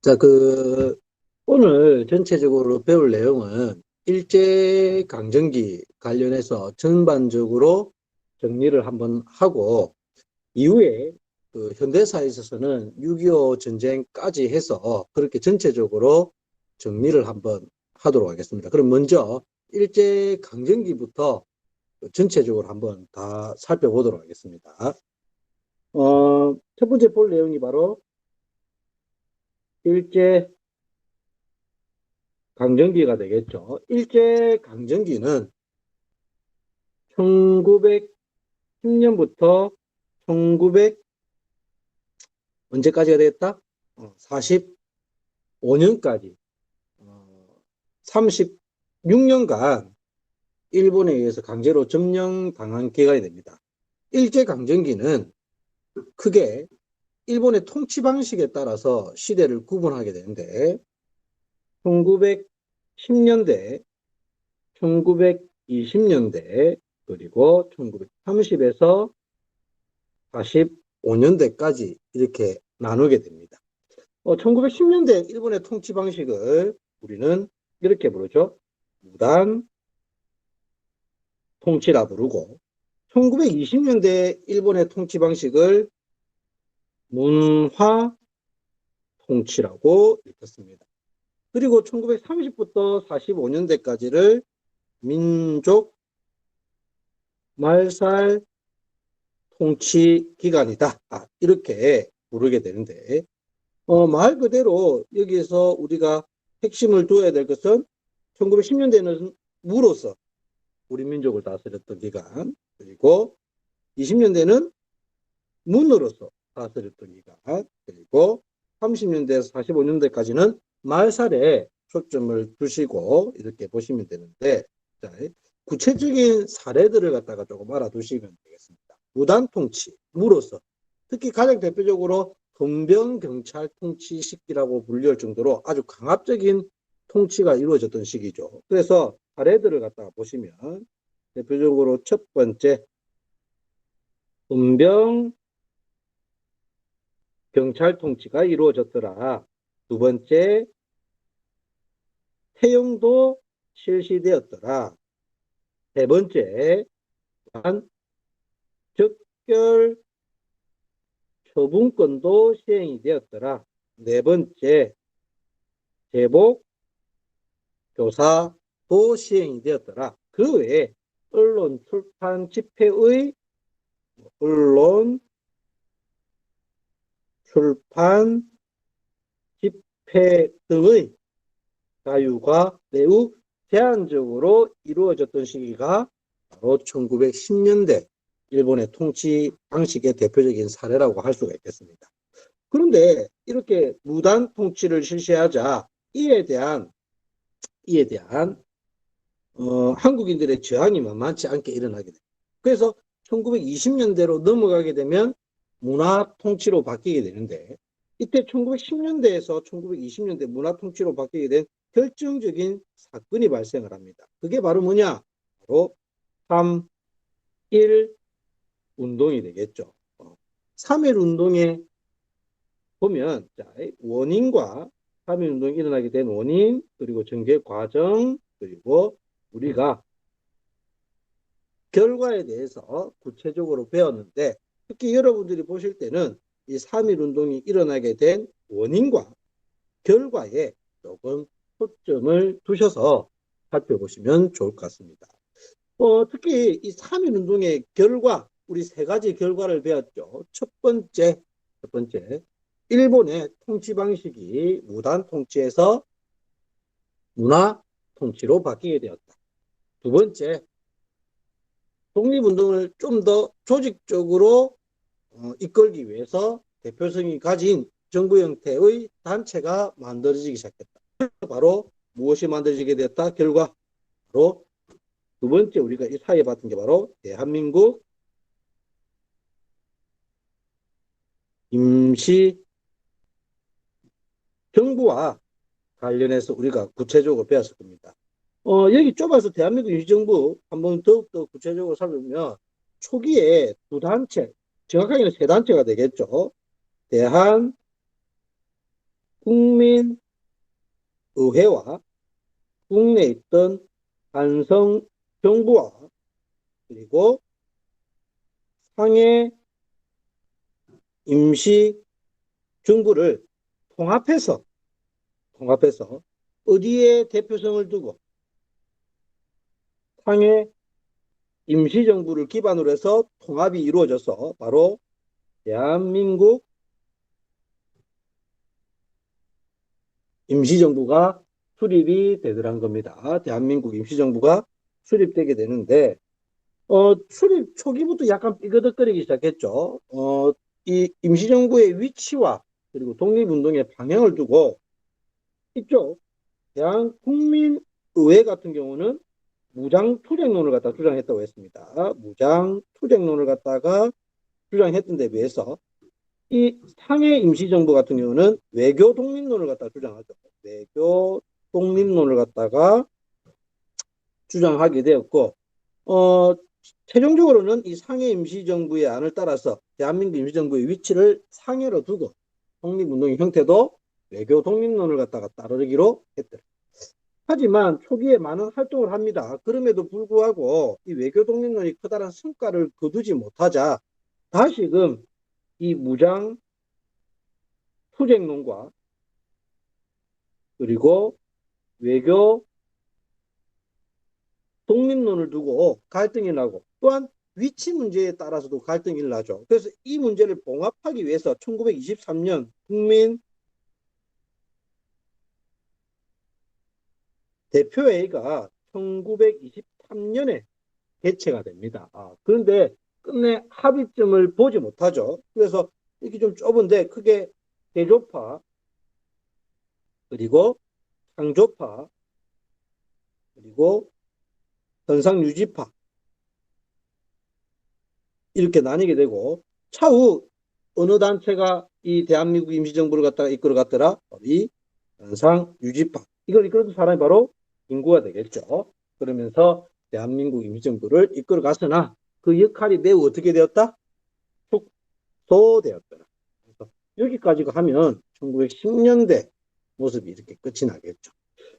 자, 오늘 전체적으로 배울 내용은 일제강점기 관련해서 전반적으로 정리를 한번 하고, 이후에 현대사에 있어서는 6.25 전쟁까지 해서 그렇게 전체적으로 정리를 한번 하도록 하겠습니다. 그럼 먼저 일제강점기부터 전체적으로 한번 다 살펴보도록 하겠습니다. 첫 번째 볼 내용이 바로 일제 강점기가 되겠죠. 일제 강점기는 1910년부터 1900 언제까지가 되겠다? 45년까지 36년간 일본에 의해서 강제로 점령당한 기간이 됩니다. 일제 강점기는 크게 일본의 통치 방식에 따라서 시대를 구분하게 되는데 1910년대, 1920년대, 그리고 1930에서 45년대까지 이렇게 나누게 됩니다. 1910년대 일본의 통치 방식을 우리는 이렇게 부르죠. 무단 통치라 부르고, 1920년대 일본의 통치 방식을 문화 통치라고 읽었습니다. 그리고 1930부터 45년대까지를 민족 말살 통치 기간이다. 이렇게 부르게 되는데, 말 그대로 여기에서 우리가 핵심을 두어야 될 것은 1910년대에는 무로서 우리 민족을 다스렸던 기간, 그리고 20년대는 문으로서 다스렸던 기간, 그리고 30년대에서 45년대까지는 말살에 초점을 두시고 이렇게 보시면 되는데, 자, 구체적인 사례들을 갖다가 조금 알아두시면 되겠습니다. 무단 통치, 무로서 특히 가장 대표적으로 헌병경찰 통치 시기라고 불릴 정도로 아주 강압적인 통치가 이루어졌던 시기죠. 그래서 사례들을 갖다가 보시면 대표적으로 첫 번째 헌병경찰 통치가 이루어졌더라. 두 번째 태용도 실시되었더라. 세 번째 적결 처분권도 시행이 되었더라. 네 번째 제복 교사도 시행이 되었더라. 그 외에 언론 출판 집회의 언론 출판 집회 등의 자유가 매우 제한적으로 이루어졌던 시기가 바로 1910년대 일본의 통치 방식의 대표적인 사례라고 할 수가 있겠습니다. 그런데 이렇게 무단 통치를 실시하자 이에 대한 한국인들의 저항이 만만치 않게 일어나게 됩니다. 그래서 1920년대로 넘어가게 되면 문화 통치로 바뀌게 되는데, 이때 1910년대에서 1920년대 문화 통치로 바뀌게 된 결정적인 사건이 발생을 합니다. 그게 바로 뭐냐? 바로 3.1 운동이 되겠죠. 3.1 운동에 보면 원인과 3.1 운동이 일어나게 된 원인, 그리고 전개 과정, 그리고 우리가 결과에 대해서 구체적으로 배웠는데, 특히 여러분들이 보실 때는 이 3.1 운동이 일어나게 된 원인과 결과에 조금 초점을 두셔서 살펴보시면 좋을 것 같습니다. 특히 이 3.1 운동의 결과, 우리 세 가지 결과를 배웠죠. 첫 번째, 일본의 통치 방식이 무단 통치에서 문화 통치로 바뀌게 되었다. 두 번째, 독립운동을 좀 더 조직적으로 이끌기 위해서 대표성이 가진 정부 형태의 단체가 만들어지기 시작했다. 바로 무엇이 만들어지게 됐다? 결과, 바로 두 번째 우리가 이 사회에 봤던 게 바로 대한민국 임시 정부와 관련해서 우리가 구체적으로 배웠을 겁니다. 여기 좁아서 대한민국 임시정부 한번 더욱더 구체적으로 살펴보면 초기에 두 단체, 정확하게는 세 단체가 되겠죠. 대한 국민의회와 국내에 있던 한성 정부와 그리고 상해 임시 정부를 통합해서 어디에 대표성을 두고 상해 임시정부를 기반으로 해서 통합이 이루어져서 바로 대한민국 임시정부가 수립이 되더란 겁니다. 대한민국 임시정부가 수립되게 되는데 수립 초기부터 약간 삐그덕거리기 시작했죠. 이 임시정부의 위치와 그리고 독립운동의 방향을 두고 이쪽 대한국민의회 같은 경우는 무장투쟁론을 갖다 주장했다고 했습니다. 무장투쟁론을 갖다가 주장했던 데 비해서 이 상해 임시정부 같은 경우는 외교 독립론을 갖다 주장하죠. 외교 독립론을 갖다가 주장하게 되었고, 최종적으로는 이 상해 임시정부의 안을 따라서 대한민국 임시정부의 위치를 상해로 두고 독립운동의 형태도 외교 독립론을 갖다가 따르기로 했더라. 하지만 초기에 많은 활동을 합니다. 그럼에도 불구하고 이 외교 독립론이 커다란 성과를 거두지 못하자 다시금 이 무장 투쟁론과 그리고 외교 독립론을 두고 갈등이 나고 또한 위치 문제에 따라서도 갈등이 나죠. 그래서 이 문제를 봉합하기 위해서 1923년 국민 대표회의가 1923년에 개최가 됩니다. 그런데 끝내 합의점을 보지 못하죠. 그래서 이렇게 좀 좁은데 크게 대조파 그리고 상조파 그리고 선상유지파 이렇게 나뉘게 되고 차후 어느 단체가 이 대한민국 임시정부를 갖다가 이끌어갔더라? 이 선상유지파. 이걸 이끌어준 사람이 바로 김구가 되겠죠. 그러면서 대한민국 임시정부를 이끌어갔으나 그 역할이 매우 어떻게 되었다? 축소되었더라. 그래서 여기까지 하면 1910년대 모습이 이렇게 끝이 나겠죠.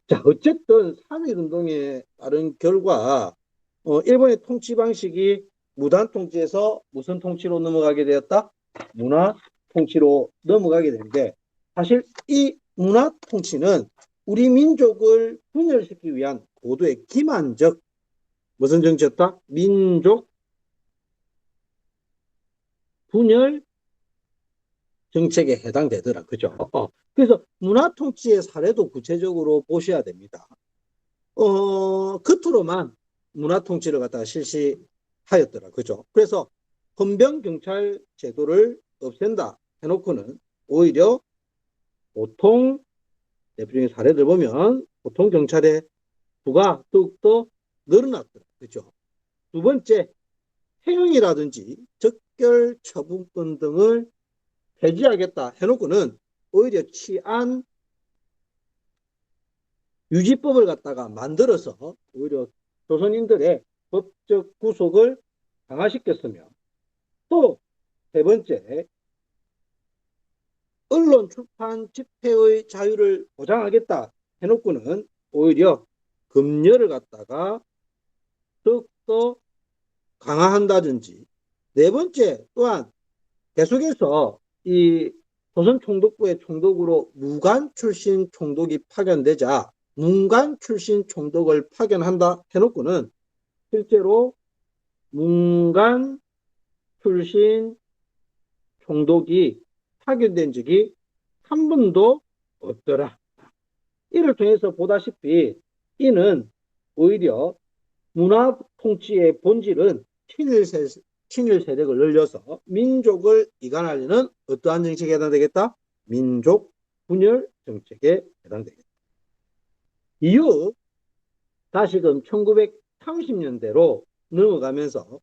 자, 어쨌든 3.1운동에 따른 결과 일본의 통치 방식이 무단 통치에서 무슨 통치로 넘어가게 되었다? 문화 통치로 넘어가게 되는데 사실 이 문화 통치는 우리 민족을 분열시키기 위한 고도의 기만적 무슨 정치였다? 민족 분열 정책에 해당되더라. 그죠? 그래서 문화 통치의 사례도 구체적으로 보셔야 됩니다. 겉으로만 문화 통치를 갖다가 실시하였더라. 그죠? 그래서 헌병 경찰 제도를 없앤다 해놓고는 오히려 보통 대표적인 사례들 보면 보통 경찰의 부가 더욱더 늘어났더라. 그죠? 두 번째, 해형이라든지 적결 처분권 등을 폐지하겠다 해놓고는 오히려 치안 유지법을 갖다가 만들어서 오히려 조선인들의 법적 구속을 강화시켰으며 또 세 번째, 언론 출판 집회의 자유를 보장하겠다 해놓고는 오히려 검열을 갖다가 더욱더 강화한다든지 네 번째 또한 계속해서 이 조선 총독부의 총독으로 무관 출신 총독이 파견되자 문관 출신 총독을 파견한다 해놓고는 실제로 문관 출신 총독이 파견된 적이 한 번도 없더라. 이를 통해서 보다시피 이는 오히려 문화 통치의 본질은 친일 세력을 늘려서 민족을 이간하려는 어떠한 정책에 해당되겠다? 민족 분열 정책에 해당되겠다. 이후 다시금 1930년대로 넘어가면서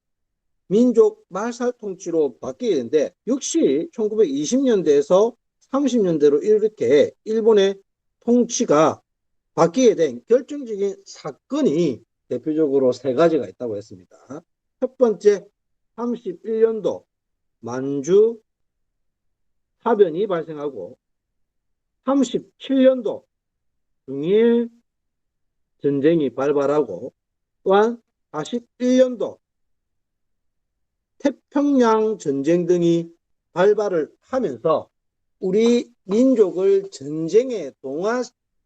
민족 말살 통치로 바뀌게 되는데 역시 1920년대에서 30년대로 이렇게 일본의 통치가 바뀌게 된 결정적인 사건이 대표적으로 세 가지가 있다고 했습니다. 첫 번째, 31년도 만주 파변이 발생하고 37년도 중일 전쟁이 발발하고 또한 41년도 태평양 전쟁 등이 발발을 하면서 우리 민족을 전쟁에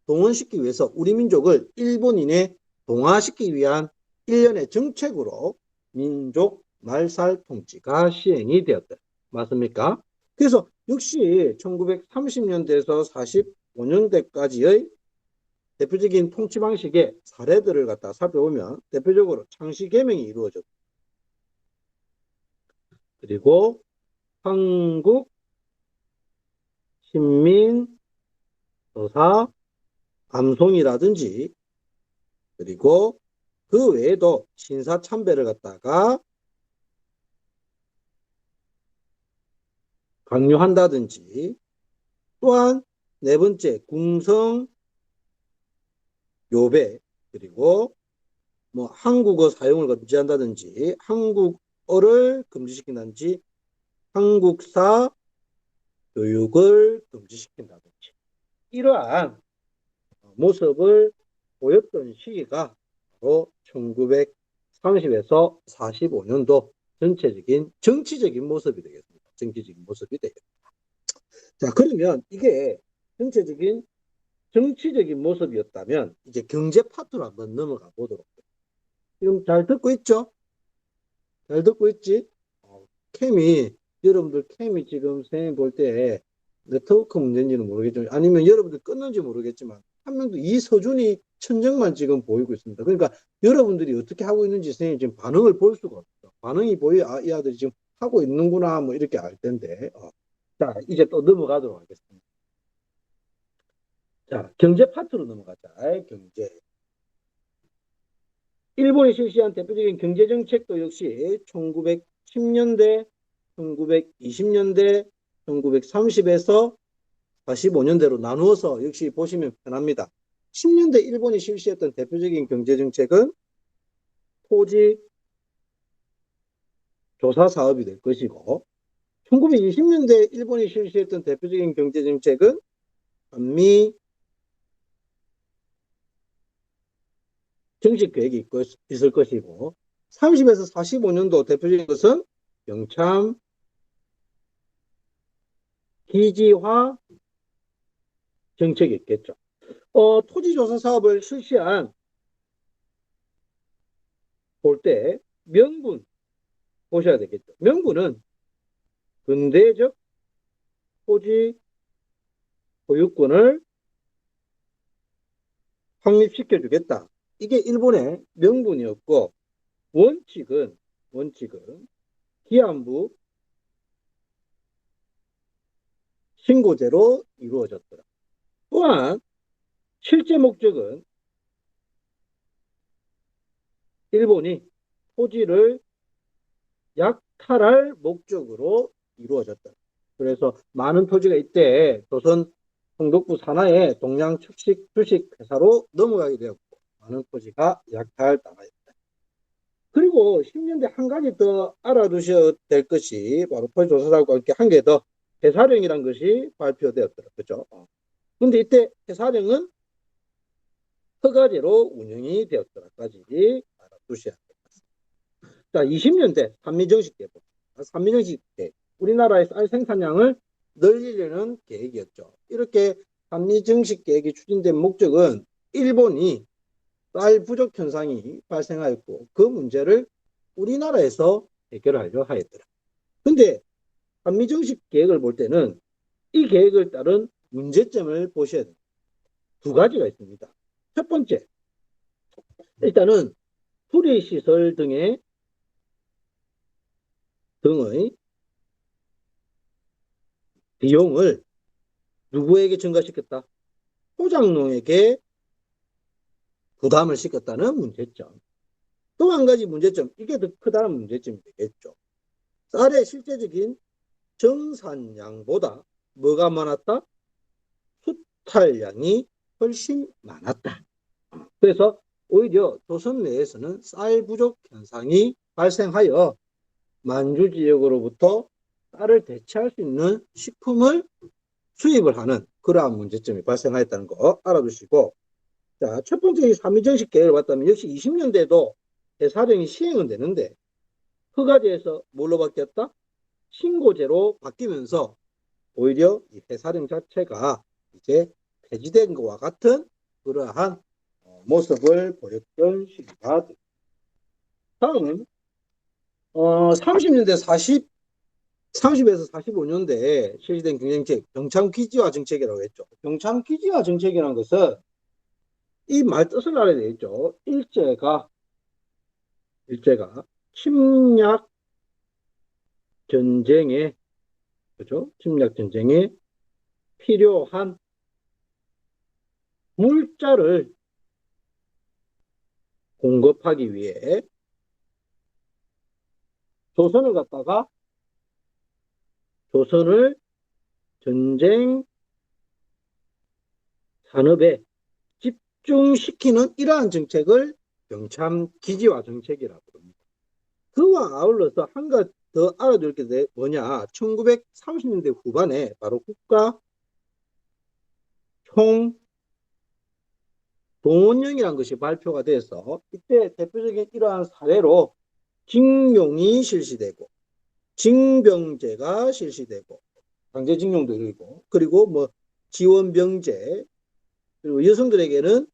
동원시키기 위해서 우리 민족을 일본인에 동화시키기 위한 일련의 정책으로 민족 말살 통치가 시행이 되었다. 맞습니까? 그래서 역시 1930년대에서 45년대까지의 대표적인 통치 방식의 사례들을 갖다 살펴보면 대표적으로 창씨 개명이 이루어졌고, 그리고 한국 신민 서사 암송이라든지, 그리고 그 외에도 신사참배를 갖다가 강요한다든지, 또한 네 번째 궁성 요배, 그리고 뭐 한국어 사용을 금지한다든지, 한국어를 금지시킨다든지, 한국사 교육을 금지시킨다든지, 이러한 모습을 보였던 시기가 바로 1930에서 45년도 전체적인 정치적인 모습이 되겠습니다. 정치적인 모습이 되겠습니다. 자, 그러면 이게 전체적인 정치적인 모습이었다면 이제 경제 파트로 한번 넘어가 보도록 해요. 지금 잘 듣고 있죠? 잘 듣고 있지? 여러분들 캠이 지금 선생님 볼 때 네트워크 문제인지는 모르겠지만, 아니면 여러분들 끊는지 모르겠지만 한 명도 이서준이 천정만 지금 보이고 있습니다. 그러니까 여러분들이 어떻게 하고 있는지 선생님 지금 반응을 볼 수가 없어. 반응이 보여야 이 아들이 지금 하고 있는구나 뭐 이렇게 알 텐데. 자, 이제 또 넘어가도록 하겠습니다. 자, 경제 파트로 넘어가자. 경제. 일본이 실시한 대표적인 경제정책도 역시 1910년대, 1920년대, 1930에서 45년대로 나누어서 역시 보시면 편합니다. 10년대 일본이 실시했던 대표적인 경제정책은 토지 조사 사업이 될 것이고, 1920년대 일본이 실시했던 대표적인 경제정책은 한미 정식 계획이 있을 것이고, 30에서 45년도 대표적인 것은 영참 기지화 정책이 있겠죠. 토지조사 사업을 실시한 볼 때 명분 보셔야 되겠죠. 명분은 근대적 토지 보유권을 확립시켜 주겠다. 이게 일본의 명분이었고, 원칙은 기한부 신고제로 이루어졌더라. 또한 실제 목적은 일본이 토지를 약탈할 목적으로 이루어졌다. 그래서 많은 토지가 이때 조선 성독부 산하의 동양 주식 회사로 넘어가게 되었고, 많은 토지가 약탈당하였다. 그리고 10년대 한 가지 더 알아두셔야 될 것이 바로 토지조사사업과 함께 한 개 더 해사령이라는 것이 발표되었더라. 그죠? 근데 이때 해사령은 허가제로 운영이 되었더라까지 알아두셔야 됩니다. 자, 20년대 산미정식 계획. 산미정식 계획. 우리나라의 쌀 생산량을 늘리려는 계획이었죠. 이렇게 산미정식 계획이 추진된 목적은 일본이 쌀 부족 현상이 발생하였고, 그 문제를 우리나라에서 해결하려 하였더라. 근데 한미정식 계획을 볼 때는 이 계획을 따른 문제점을 보셔야 됩니다. 두 가지가 있습니다. 첫 번째, 일단은 수리시설 등의 비용을 누구에게 증가시켰다? 소작농에게 부담을 시켰다는 문제점. 또 한 가지 문제점, 이게 더 크다는 문제점이 되겠죠. 쌀의 실제적인 정산량보다 뭐가 많았다? 수탈량이 훨씬 많았다. 그래서 오히려 조선 내에서는 쌀 부족 현상이 발생하여 만주 지역으로부터 쌀을 대체할 수 있는 식품을 수입을 하는 그러한 문제점이 발생하였다는 거 알아두시고, 자, 첫 번째 이 삼위정식 계획을 봤다면 역시 20년대에도 대사령이 시행은 되는데 허가제에서 뭘로 바뀌었다? 신고제로 바뀌면서 오히려 이 대사령 자체가 이제 폐지된 것과 같은 그러한 모습을 보였던 시기가 됩니다. 다음은 30년대 30에서 45년대에 실시된 경쟁책, 병창기지화 정책이라고 했죠. 병창기지화 정책이라는 것은 이 말 뜻을 알아야 되겠죠. 일제가 침략 전쟁에, 그죠? 침략 전쟁에 필요한 물자를 공급하기 위해 조선을 전쟁 산업에 집중시키는 이러한 정책을 병참기지화 정책이라고 합니다. 그와 아울러서 한 가지 더 알아둘 게 뭐냐? 1930년대 후반에 바로 국가 총동원령이라는 것이 발표가 돼서 이때 대표적인 이러한 사례로 징용이 실시되고 징병제가 실시되고 강제징용도 일고 그리고 뭐 지원병제 그리고 여성들에게는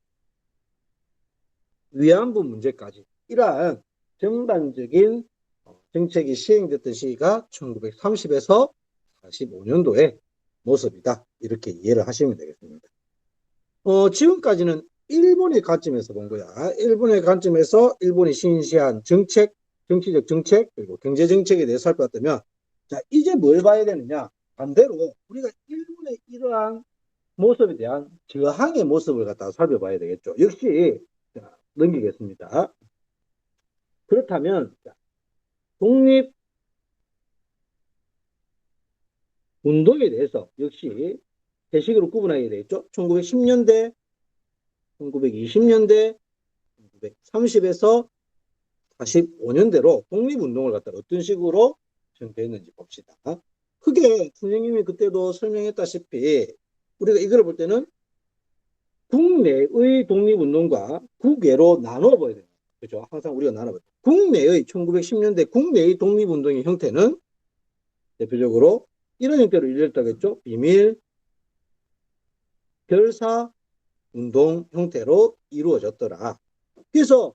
위안부 문제까지 이러한 전반적인 정책이 시행됐던 시기가 1930에서 45년도의 모습이다. 이렇게 이해를 하시면 되겠습니다. 지금까지는 일본의 관점에서 본 거야. 일본의 관점에서 일본이 신시한 정책, 정치적 정책, 그리고 경제 정책에 대해서 살펴봤다면, 자, 이제 뭘 봐야 되느냐? 반대로 우리가 일본의 이러한 모습에 대한 저항의 모습을 갖다가 살펴봐야 되겠죠. 역시, 자, 넘기겠습니다. 그렇다면, 자, 독립 운동에 대해서 역시 대식으로 구분하게 되겠죠. 1910년대, 1920년대, 1930에서 45년대로 독립운동을 갖다가 어떤 식으로 전개했는지 봅시다. 크게 선생님이 그때도 설명했다시피 우리가 이걸 볼 때는 국내의 독립운동과 국외로 나누어 봐야 됩니다. 그죠? 항상 우리가 나눠봐야 돼요. 국내의 1910년대 국내의 독립운동의 형태는 대표적으로 이런 형태로 이루어졌다겠죠. 비밀 결사 운동 형태로 이루어졌더라. 그래서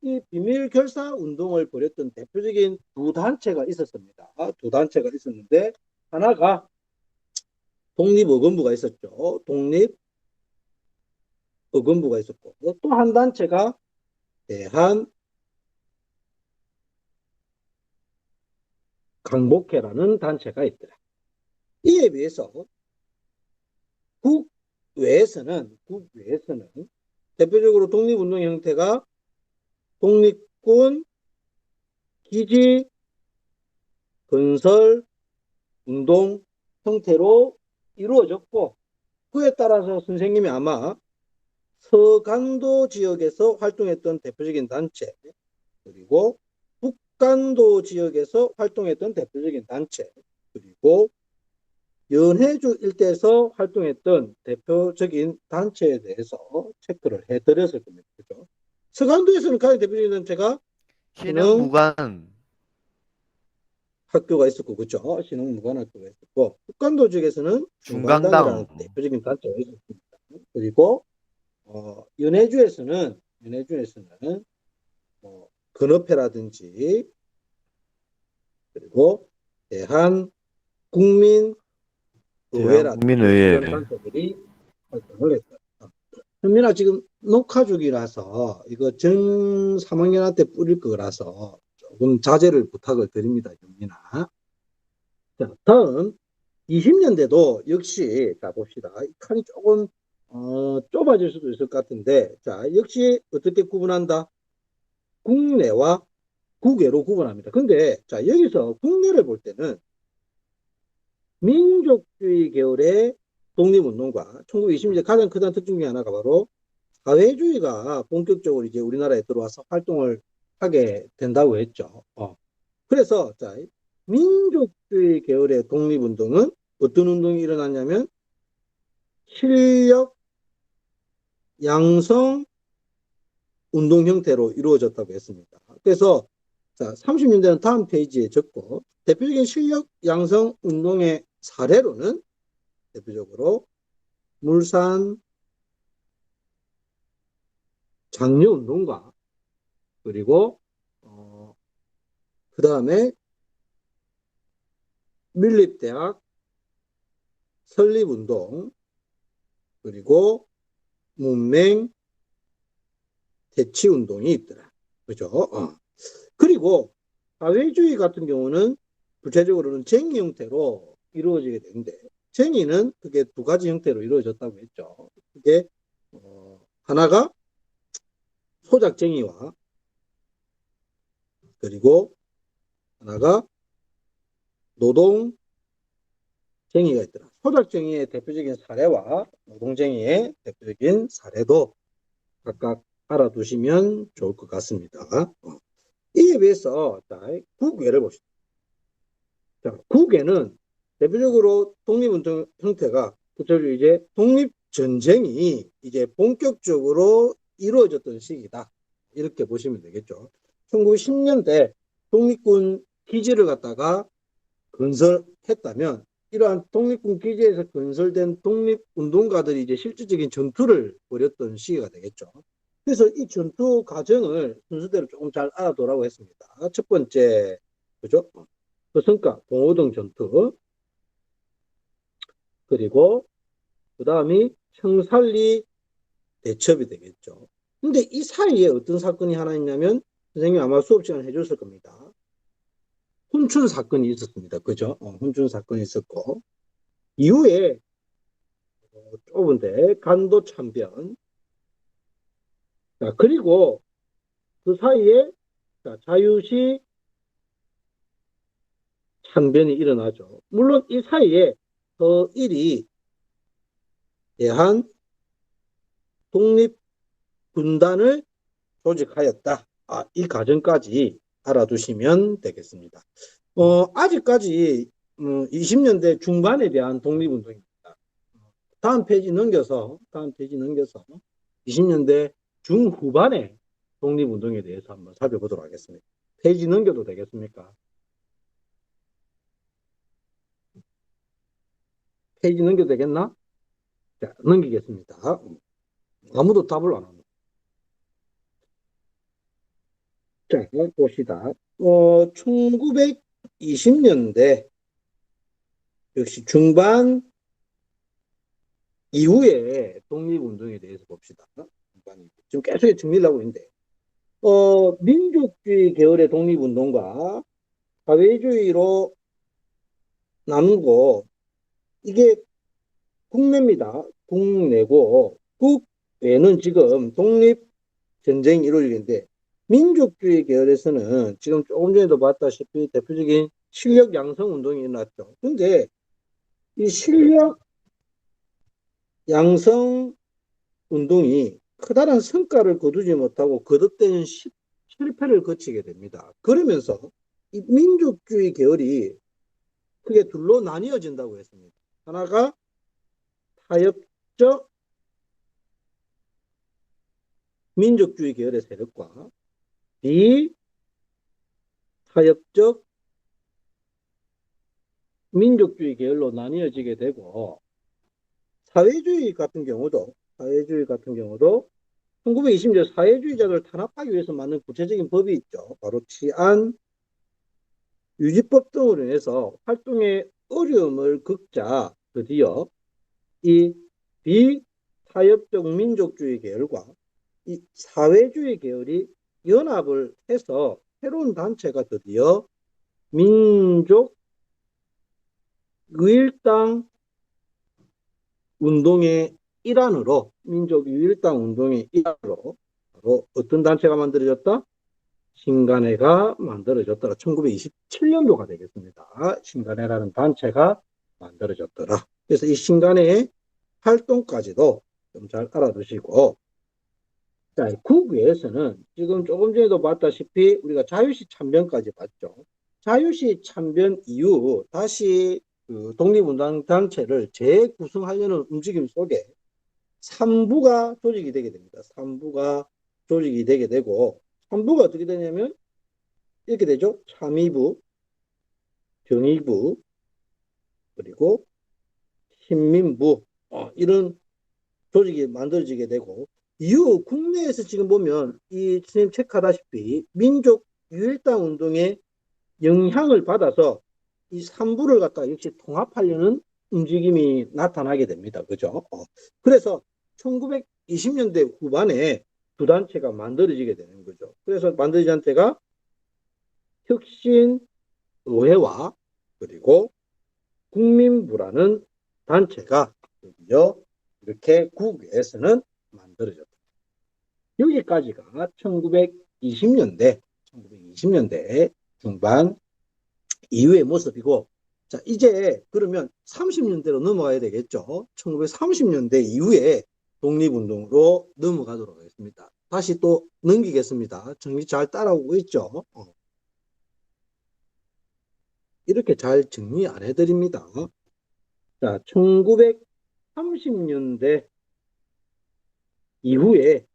이 비밀 결사 운동을 벌였던 대표적인 두 단체가 있었습니다. 두 단체가 있었는데 하나가 독립어건부가 있었죠. 독립어건부가 있었고 또 한 단체가 대한강복회라는 단체가 있더라. 이에 비해서 국외에서는 대표적으로 독립운동 형태가 독립군 기지 건설 운동 형태로 이루어졌고 그에 따라서 선생님이 아마 서간도 지역에서 활동했던 대표적인 단체 그리고 북간도 지역에서 활동했던 대표적인 단체 그리고 연해주 일대에서 활동했던 대표적인 단체에 대해서 체크를 해드렸을 겁니다. 그죠? 서간도에서는 가장 대표적인 단체가 신흥무관. 학교가 있었고, 그죠? 신흥무관학교가 있었고, 북간도 지역에서는 중강당. 중강당이라는 대표적인 단체가 있었습니다. 그리고 연해주에서는 건업회라든지 그리고 대한국민의회라든지 대한국민의회. 이런 단체들이 활동을 했어요. 현민아 지금 녹화 중이라서 이거 전 3학년한테 뿌릴 거라서 조금 자제를 부탁을 드립니다. 현민아. 자, 다음 20년대도 역시 자 봅시다. 이 칸이 조금 좁아질 수도 있을 것 같은데 자 역시 어떻게 구분한다? 국내와 국외로 구분합니다. 근데 자 여기서 국내를 볼 때는 민족주의 계열의 독립운동과 1920년대 가장 큰 특징 중에 하나가 바로 사회주의가 본격적으로 이제 우리나라에 들어와서 활동을 하게 된다고 했죠. 그래서 자 민족주의 계열의 독립운동은 어떤 운동이 일어났냐면 실력 양성 운동 형태로 이루어졌다고 했습니다. 그래서 자, 30년대는 다음 페이지에 적고 대표적인 실력 양성 운동의 사례로는 대표적으로 물산 장려 운동과 그리고 그 다음에 밀립대학 설립운동 그리고 문맹 대치운동이 있더라. 그죠? 그리고 사회주의 같은 경우는 구체적으로는 쟁의 형태로 이루어지게 되는데 쟁의는 그게 두 가지 형태로 이루어졌다고 했죠. 그게 하나가 소작쟁의와 그리고 하나가 노동쟁의가 있더라. 소작쟁의의 대표적인 사례와 노동쟁의의 대표적인 사례도 각각 알아두시면 좋을 것 같습니다. 이에 비해서 국외를 보시죠. 자, 국외는 대표적으로 독립운동 형태가 구체적으로 이제 독립전쟁이 이제 본격적으로 이루어졌던 시기다. 이렇게 보시면 되겠죠. 1910년대 독립군 기지를 갖다가 건설했다면 이러한 독립군 기지에서 건설된 독립운동가들이 이제 실질적인 전투를 벌였던 시기가 되겠죠. 그래서 이 전투 과정을 순서대로 조금 잘 알아두라고 했습니다. 첫 번째, 그죠? 성과, 봉오동 전투. 그리고 그 다음이 청살리 대첩이 되겠죠. 근데 이 사이에 어떤 사건이 하나 있냐면 선생님이 아마 수업 시간 해줬을 겁니다. 훈춘 사건이 있었습니다. 그죠? 훈춘 사건이 있었고 이후에 좁은데 간도 참변. 자, 그리고 그 사이에 자유시 참변이 일어나죠. 물론 이 사이에 서일이 대한 독립군단을 조직하였다. 이 과정까지 알아두시면 되겠습니다. 아직까지 20년대 중반에 대한 독립운동입니다. 다음 페이지 넘겨서 20년대 중후반의 독립운동에 대해서 한번 살펴보도록 하겠습니다. 페이지 넘겨도 되겠습니까? 페이지 넘겨도 되겠나? 자, 넘기겠습니다. 아무도 답을 안 합니다. 자, 봅시다. 1920년대 역시 중반 이후에 독립운동에 대해서 봅시다. 지금 계속 정리를 하고 있는데, 민족주의 계열의 독립운동과 사회주의로 나누고, 이게 국내입니다. 국내고, 국외는 지금 독립전쟁이 이루어지는데, 민족주의 계열에서는 지금 조금 전에도 봤다시피 대표적인 실력 양성 운동이 일어났죠. 근데 이 실력 양성 운동이 커다란 성과를 거두지 못하고 거듭되는 실패를 거치게 됩니다. 그러면서 이 민족주의 계열이 크게 둘로 나뉘어진다고 했습니다. 하나가 타협적 민족주의 계열의 세력과 비타협적 민족주의 계열로 나뉘어지게 되고 사회주의 같은 경우도 1920년 사회주의자를 탄압하기 위해서 만든 구체적인 법이 있죠. 바로 치안 유지법 등으로 인해서 활동의 어려움을 겪자 드디어 이 비타협적 민족주의 계열과 이 사회주의 계열이 연합을 해서 새로운 단체가 드디어 민족유일당 운동의 일환으로 민족유일당 운동의 일환으로 바로 어떤 단체가 만들어졌다? 신간회가 만들어졌더라. 1927년도가 되겠습니다. 신간회라는 단체가 만들어졌더라. 그래서 이 신간회의 활동까지도 좀 잘 알아두시고 자, 국외에서는 지금 조금 전에도 봤다시피 우리가 자유시 참변까지 봤죠. 자유시 참변 이후 다시 그 독립운동 단체를 재구성하려는 움직임 속에 3부가 조직이 되게 됩니다. 3부가 조직이 되게 되고 3부가 어떻게 되냐면 이렇게 되죠. 참의부, 경의부, 그리고 신민부 이런 조직이 만들어지게 되고 이후 국내에서 지금 보면 이 선생님 체크하다시피 민족 유일당 운동의 영향을 받아서 이 3부를 갖다 역시 통합하려는 움직임이 나타나게 됩니다. 그죠? 그래서 1920년대 후반에 두 단체가 만들어지게 되는 거죠. 그래서 만들어진 단체가 혁신의회와 그리고 국민부라는 단체가 이렇게 국외에서는 만들어졌다. 여기까지가 1920년대 중반 이후의 모습이고, 자, 이제 그러면 30년대로 넘어가야 되겠죠. 1930년대 이후에 독립운동으로 넘어가도록 하겠습니다. 다시 또 넘기겠습니다. 정리 잘 따라오고 있죠. 이렇게 잘 정리 안 해드립니다. 자, 1930년대 이후에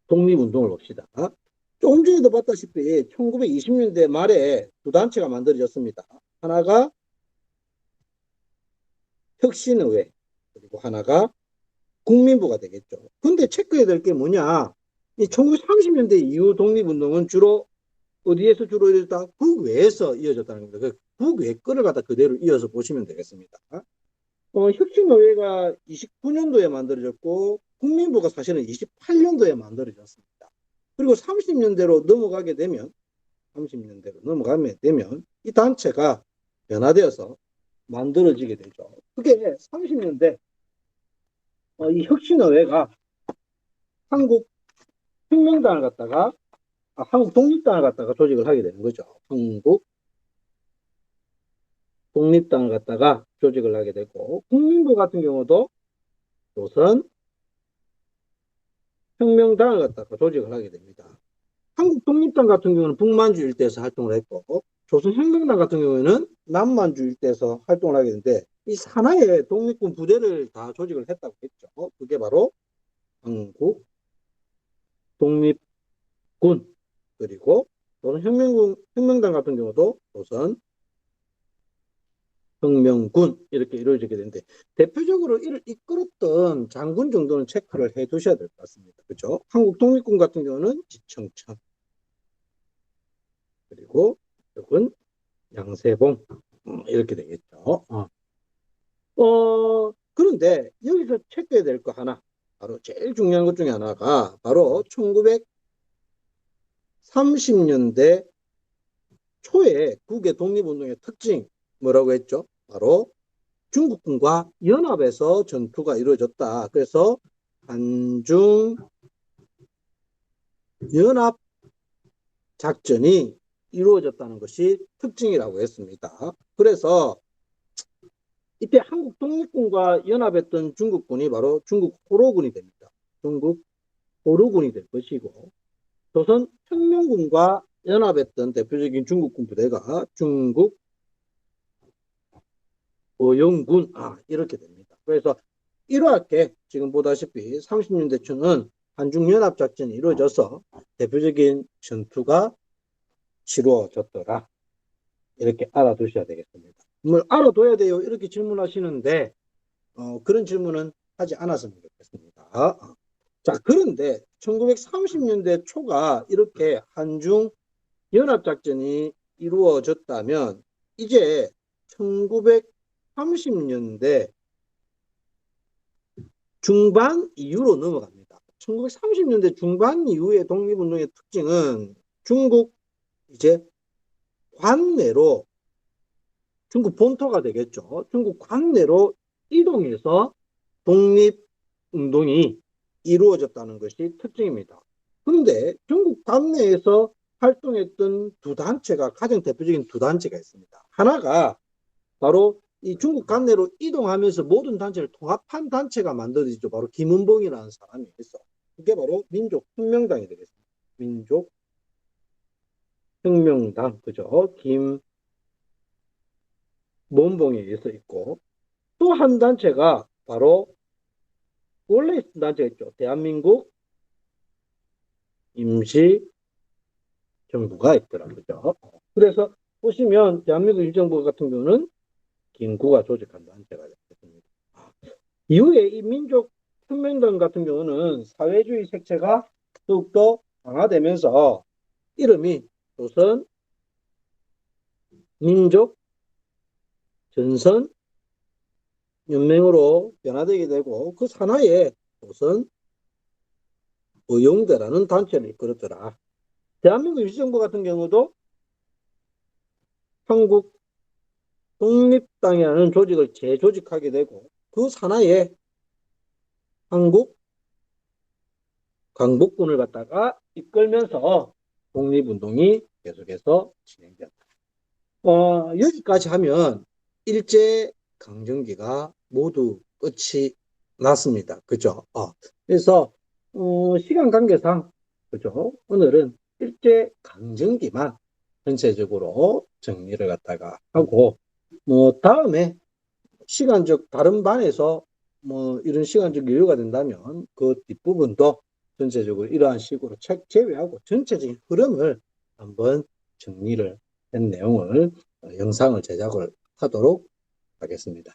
독립운동을 봅시다. 조금 전에도 봤다시피 1920년대 말에 두 단체가 만들어졌습니다. 하나가 혁신의회, 그리고 하나가 국민부가 되겠죠. 근데 체크해야 될 게 뭐냐? 이 1930년대 이후 독립운동은 주로 어디에서 주로 이어졌다? 국외에서 이어졌다는 겁니다. 그 국외 거를 갖다 그대로 이어서 보시면 되겠습니다. 혁신의회가 29년도에 만들어졌고 국민부가 사실은 28년도에 만들어졌습니다. 그리고 30년대로 넘어가게 되면 이 단체가 변화되어서 만들어지게 되죠. 그게 30년대 이 혁신의회가 한국 혁명당을 갖다가 한국 독립당을 갖다가 조직을 하게 되는 거죠. 한국 독립당을 갖다가 조직을 하게 되고 국민부 같은 경우도 조선 혁명당을 갖다가 조직을 하게 됩니다. 한국 독립당 같은 경우는 북만주 일대에서 활동을 했고 조선 혁명당 같은 경우에는 남만주 일대에서 활동을 하게 되는데 이 산하의 독립군 부대를 다 조직을 했다고 했죠. 그게 바로 한국 독립군 그리고 조선 혁명당 같은 경우도 조선 혁명군 이렇게 이루어지게 되는데 대표적으로 이를 이끌었던 장군 정도는 체크를 해 두셔야 될 것 같습니다. 그렇죠? 한국 독립군 같은 경우는 지청천 그리고 이건 양세봉 이렇게 되겠죠. 그런데 여기서 체크해야 될 거 하나 바로 제일 중요한 것 중에 하나가 바로 1930년대 초에 국외 독립운동의 특징 뭐라고 했죠? 바로 중국군과 연합해서 전투가 이루어졌다. 그래서 한중 연합 작전이 이루어졌다는 것이 특징이라고 했습니다. 그래서 이때 한국 독립군과 연합했던 중국군이 바로 중국 호로군이 됩니다. 중국 호로군이 될 것이고 조선 혁명군과 연합했던 대표적인 중국군 부대가 중국 영군 이렇게 됩니다. 그래서 이렇게 지금 보다시피 30년대 초는 한중연합작전이 이루어져서 대표적인 전투가 치루어졌더라. 이렇게 알아두셔야 되겠습니다. 뭘 알아둬야 돼요? 이렇게 질문하시는데 그런 질문은 하지 않았으면 좋겠습니다. 자, 그런데 1930년대 초가 이렇게 한중 연합작전이 이루어졌다면 이제 1930년대 중반 이후로 넘어갑니다. 1930년대 중반 이후의 독립운동의 특징은 중국 이제 관내로 중국 본토가 되겠죠. 중국 관내로 이동해서 독립운동이 이루어졌다는 것이 특징입니다. 그런데 중국 관내에서 활동했던 두 단체가 가장 대표적인 두 단체가 있습니다. 하나가 바로 이 중국 관내로 이동하면서 모든 단체를 통합한 단체가 만들어지죠. 바로 김은봉이라는 사람이 있어. 그게 바로 민족혁명당이 되겠습니다. 민족혁명당, 그죠? 모범봉에 의해서 있고, 또 한 단체가 바로 원래 있던 단체가 있죠. 대한민국 임시정부가 있더라고요. 그래서 보시면 대한민국 임시정부 같은 경우는 김구가 조직한 단체가 됐습니다. 이후에 이 민족혁명당 같은 경우는 사회주의 색채가 더욱더 강화되면서 이름이 조선 민족 전선 연맹으로 변화되게 되고, 그 산하에 조선 의용대라는 단체를 이끌었더라. 대한민국 임시정부 같은 경우도 한국 독립당이라는 조직을 재조직하게 되고, 그 산하에 한국 강복군을 갖다가 이끌면서 독립운동이 계속해서 진행된다. 여기까지 하면 일제 강점기가 모두 끝이 났습니다. 그죠? 그래서 시간 관계상, 그죠? 오늘은 일제 강점기만 전체적으로 정리를 갖다가 하고, 다음에 시간적 다른 반에서 이런 시간적 여유가 된다면 그 뒷부분도 전체적으로 이러한 식으로 책 제외하고 전체적인 흐름을 한번 정리를 한 내용을 영상을 제작을 하도록 하겠습니다.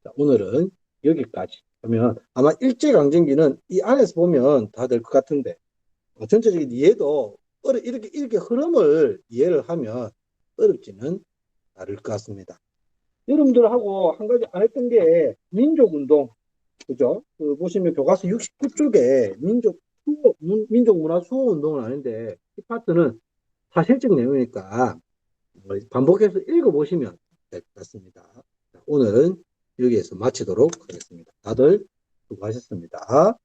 자, 오늘은 여기까지 하면 아마 일제강점기는 이 안에서 보면 다 될 것 같은데, 전체적인 이해도 이렇게 흐름을 이해를 하면 어렵지는 않을 것 같습니다. 여러분들하고 한 가지 안 했던 게 민족운동, 그죠? 보시면 교과서 69쪽에 민족문화수호운동은 아닌데 이 파트는 사실적 내용이니까 반복해서 읽어보시면 될 것 같습니다. 오늘은 여기에서 마치도록 하겠습니다. 다들 수고하셨습니다.